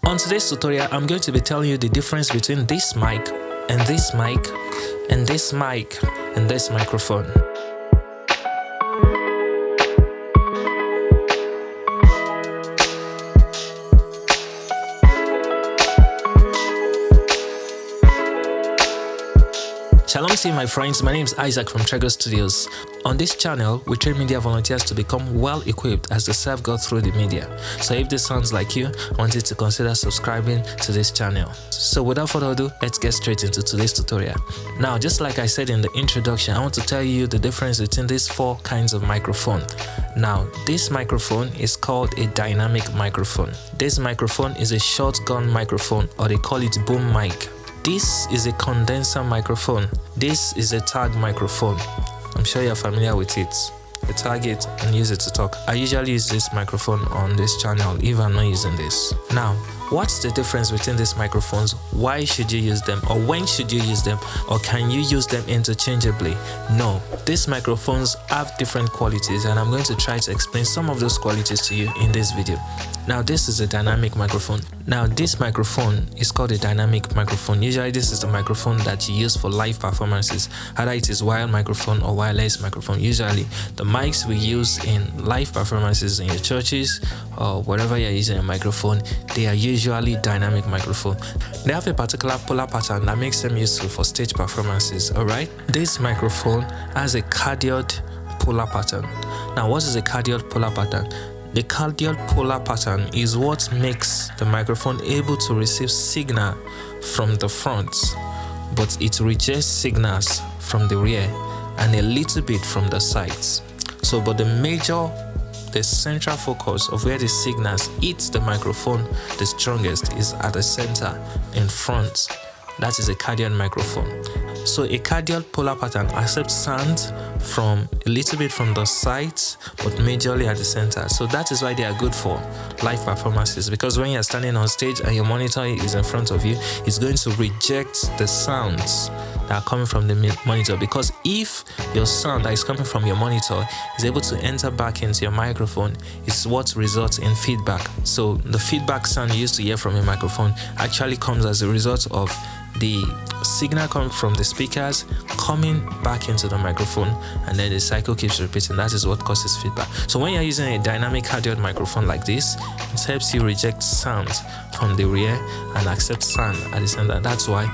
On today's tutorial, I'm going to be telling you the difference between this mic and this mic and this mic and this microphone. Shalom to you, my friends. My name is Isaac from Trego Studios. On this channel, we train media volunteers to become well equipped as they serve God through the media. So if this sounds like you, I want you to consider subscribing to this channel. So without further ado, let's get straight into today's tutorial. Now, just like I said in the introduction, I want to tell you the difference between these four kinds of microphone. Now, this microphone is called a dynamic microphone. This microphone is a shotgun microphone, or they call it boom mic. This is a condenser microphone. This is a tag microphone. I'm sure you're familiar with it. You tag it and use it to talk. I usually use this microphone on this channel if I'm not using this. Now, what's the difference between these microphones? Why should you use them? Or when should you use them? Or can you use them interchangeably? No, these microphones have different qualities, and I'm going to try to explain some of those qualities to you in this video. Now, this is a dynamic microphone. Now, this microphone is called a dynamic microphone. Usually, this is the microphone that you use for live performances. Either it is wired microphone or wireless microphone. Usually, the mics we use in live performances in your churches or wherever you're using a microphone, they are usually dynamic microphone. They have a particular polar pattern that makes them useful for stage performances. Alright, this microphone has a cardioid polar pattern. Now, what is a cardioid polar pattern? The cardioid polar pattern is what makes the microphone able to receive signal from the front, but it rejects signals from the rear and a little bit from the sides. So, but the central focus of where the signals hit the microphone the strongest is at the center in front. That is a cardioid microphone. So a cardioid polar pattern accepts sound from a little bit from the sides, but majorly at the center. So that is why they are good for live performances, because when you're standing on stage and your monitor is in front of you, it's going to reject the sounds that are coming from the monitor, because if your sound that is coming from your monitor is able to enter back into your microphone, it's what results in feedback. So the feedback sound you used to hear from your microphone actually comes as a result of the signal coming from the speakers coming back into the microphone, and then the cycle keeps repeating. That is what causes feedback. So when you're using a dynamic cardioid microphone like this, it helps you reject sound from the rear and accept sound at the center. That's why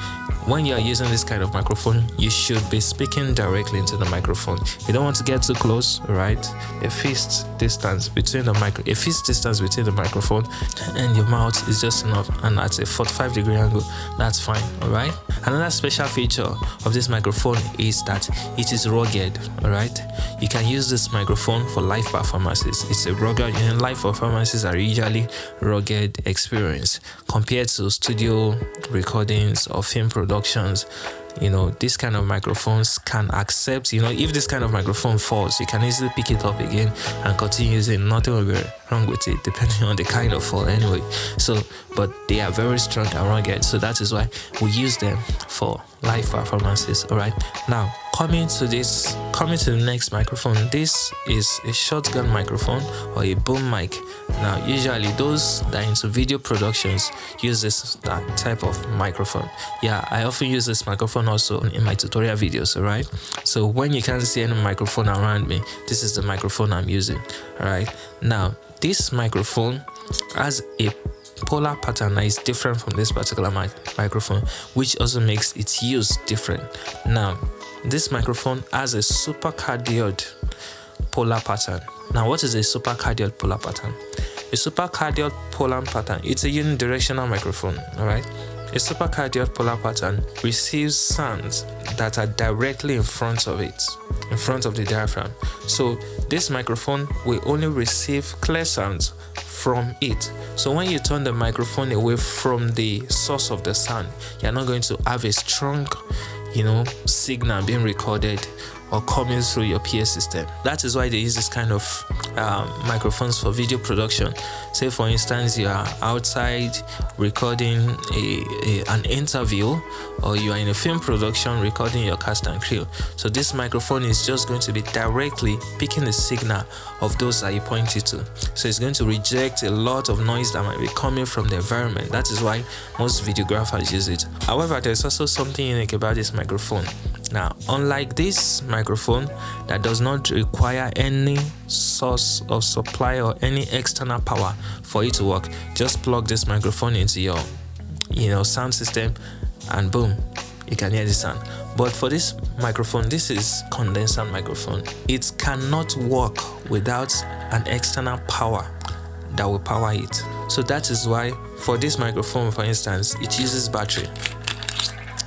when you're using this kind of microphone, you should be speaking directly into the microphone. You don't want to get too close, right? A fist distance between the microphone and your mouth is just enough, and at a 45-degree angle, that's fine. Alright. Another special feature of this microphone is that it is rugged. Alright. You can use this microphone for live performances. It's a rugged. Live performances are usually rugged experience compared to studio recordings or film productions. This kind of microphones can accept, if this kind of microphone falls, you can easily pick it up again and continue using. Nothing will be wrong with it, depending on the kind of fall anyway. So, but they are very strong and rugged, so that is why we use them for live performances. Alright, now coming to the next microphone. This is a shotgun microphone or a boom mic. Now, usually those that are into video productions use that type of microphone. Yeah, I often use this microphone also in my tutorial videos. Alright, so when you can't see any microphone around me, this is the microphone I'm using. Alright, now this microphone has a polar pattern that is different from this particular microphone, which also makes its use different. Now, this microphone has a supercardioid polar pattern. Now, what is a supercardioid polar pattern? A supercardioid polar pattern, it's a unidirectional microphone. Alright, a supercardioid polar pattern receives sounds that are directly in front of it, in front of the diaphragm. So this microphone will only receive clear sounds from it. So when you turn the microphone away from the source of the sound, you're not going to have a strong signal being recorded or coming through your PA system. That is why they use this kind of microphones for video production. Say for instance you are outside recording an interview, or you are in a film production recording your cast and crew. So this microphone is just going to be directly picking the signal of those that you point it to. So it's going to reject a lot of noise that might be coming from the environment. That is why most videographers use it. However, there's also something unique about this microphone. Now, unlike this microphone that does not require any source of supply or any external power for it to work, just plug this microphone into your sound system and boom, you can hear the sound. But for this microphone, this is condenser microphone. It cannot work without an external power that will power it. So that is why for this microphone, for instance, it uses battery.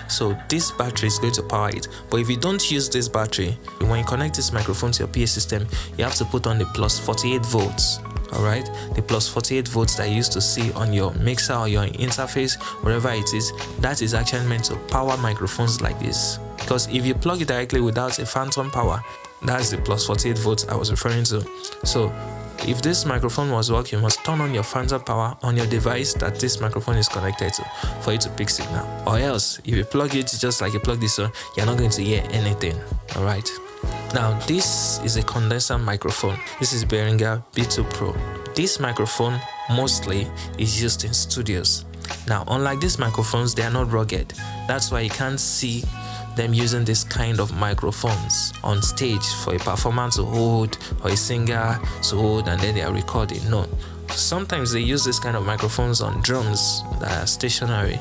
So this battery is going to power it. But if you don't use this battery, when you connect this microphone to your PA system, you have to put on the plus 48 volts. Alright, the plus 48 volts that you used to see on your mixer or your interface, wherever it is, that is actually meant to power microphones like this. Because if you plug it directly without a phantom power, that's the plus 48 volts I was referring to. So if this microphone was working, you must turn on your phantom power on your device that this microphone is connected to for it to pick signal. Or else, if you plug it just like you plug this on, you're not going to hear anything. Alright. Now, this is a condenser microphone. This is Behringer B2 Pro. This microphone mostly is used in studios. Now, unlike these microphones, they are not rugged. That's why you can't see them using this kind of microphones on stage for a performer to hold or a singer to hold and then they are recording. No. Sometimes they use this kind of microphones on drums that are stationary.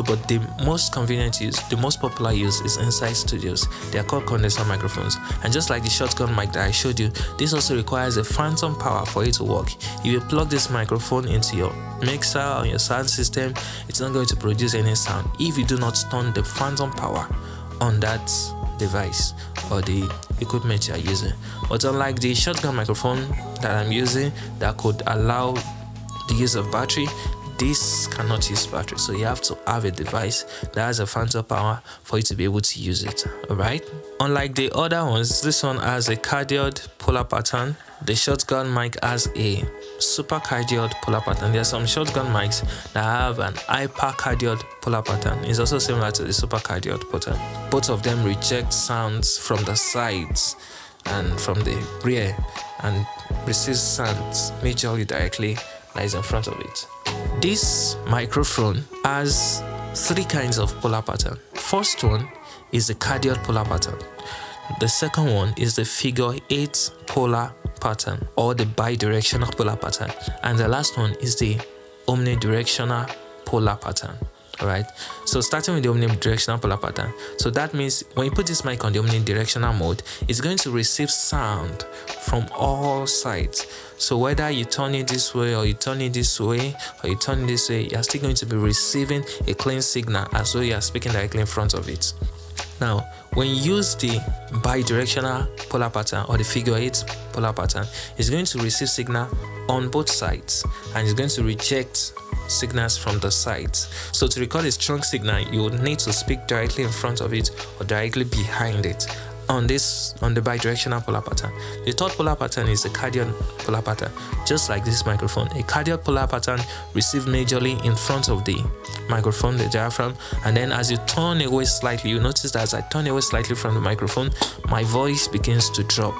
But the most convenient use, the most popular use is inside studios. They are called condenser microphones. And just like the shotgun mic that I showed you, this also requires a phantom power for it to work. If you plug this microphone into your mixer or your sound system, it's not going to produce any sound if you do not turn the phantom power on that device or the equipment you are using. But unlike the shotgun microphone that I'm using that could allow the use of battery, this cannot use battery. So you have to have a device that has a phantom power for you to be able to use it. Alright? Unlike the other ones, this one has a cardioid polar pattern. The shotgun mic has a supercardioid polar pattern. There are some shotgun mics that have an hypercardioid polar pattern. It's also similar to the supercardioid pattern. Both of them reject sounds from the sides and from the rear and receive sounds majorly directly that is in front of it. This microphone has three kinds of polar pattern. First one is the cardioid polar pattern. The second one is the figure 8 polar pattern or the bidirectional polar pattern. And the last one is the omnidirectional polar pattern. Alright, so starting with the omnidirectional polar pattern. So that means when you put this mic on the omnidirectional mode, it's going to receive sound from all sides. So whether you turn it this way or you turn it this way or you turn it this way, you're still going to be receiving a clean signal as though you are speaking directly in front of it. Now, when you use the bidirectional polar pattern or the figure 8 polar pattern, it's going to receive signal on both sides and it's going to reject signals from the sides. So to record a strong signal, you would need to speak directly in front of it or directly behind it. On the bidirectional polar pattern. The third polar pattern is the cardioid polar pattern. Just like this microphone, a cardioid polar pattern receives majorly in front of the microphone, the diaphragm, and then as you turn away slightly, you notice that as I turn away slightly from the microphone, my voice begins to drop.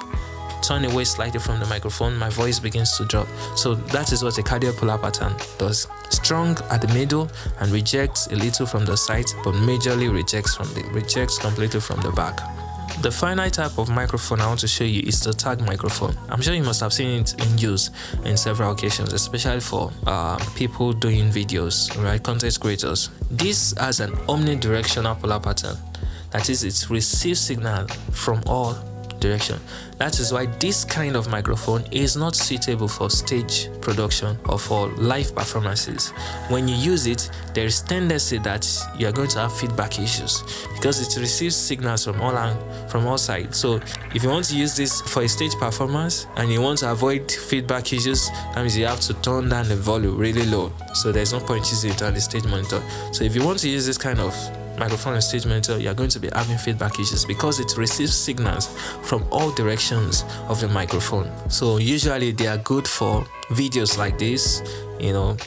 Turn away slightly from the microphone, my voice begins to drop. So that is what a cardioid polar pattern does. Strong at the middle and rejects a little from the sides, but majorly rejects completely from the back. The final type of microphone I want to show you is the tag microphone. I'm sure you must have seen it in use in several occasions, especially for people doing videos, right? Content creators. This has an omnidirectional polar pattern. That is, it receives signal from all direction. That is why this kind of microphone is not suitable for stage production or for live performances. When you use it, there is tendency that you are going to have feedback issues because it receives signals from all sides. So if you want to use this for a stage performance and you want to avoid feedback issues, that means you have to turn down the volume really low. So there's no point using it on the stage monitor. So if you want to use this kind of microphone and stage monitor, you're going to be having feedback issues because it receives signals from all directions of the microphone. So usually they are good for videos like this,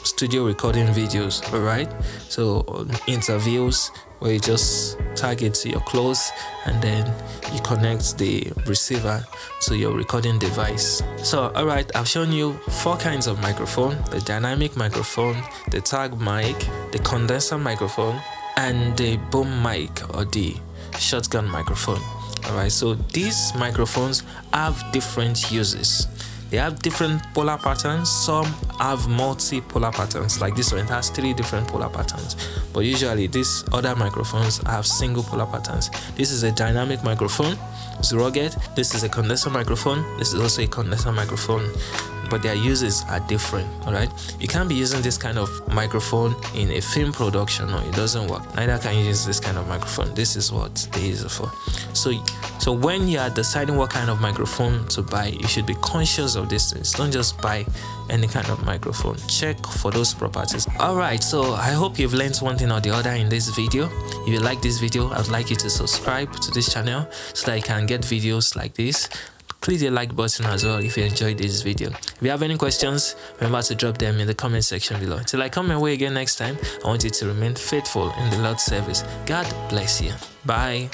studio recording videos, all right? So interviews where you just target your close and then you connect the receiver to your recording device. So all right, I've shown you 4 kinds of microphone: the dynamic microphone, the tag mic, the condenser microphone, and the boom mic or the shotgun microphone. All right, so these microphones have different uses. They have different polar patterns. Some have multi-polar patterns, like this one. It has 3 different polar patterns. But usually these other microphones have single polar patterns. This is a dynamic microphone. It's rugged. This is a condenser microphone. This is also a condenser microphone. But their uses are different, all right? You can't be using this kind of microphone in a film production, or it doesn't work. Neither can you use this kind of microphone. This is what they use it for. So when you are deciding what kind of microphone to buy, you should be conscious of these things. Don't just buy any kind of microphone. Check for those properties. All right, so I hope you've learned one thing or the other in this video. If you like this video, I'd like you to subscribe to this channel so that you can get videos like this. Click the like button as well if you enjoyed this video. If you have any questions, remember to drop them in the comment section below. Till I come my way again next time, I want you to remain faithful in the Lord's service. God bless you. Bye.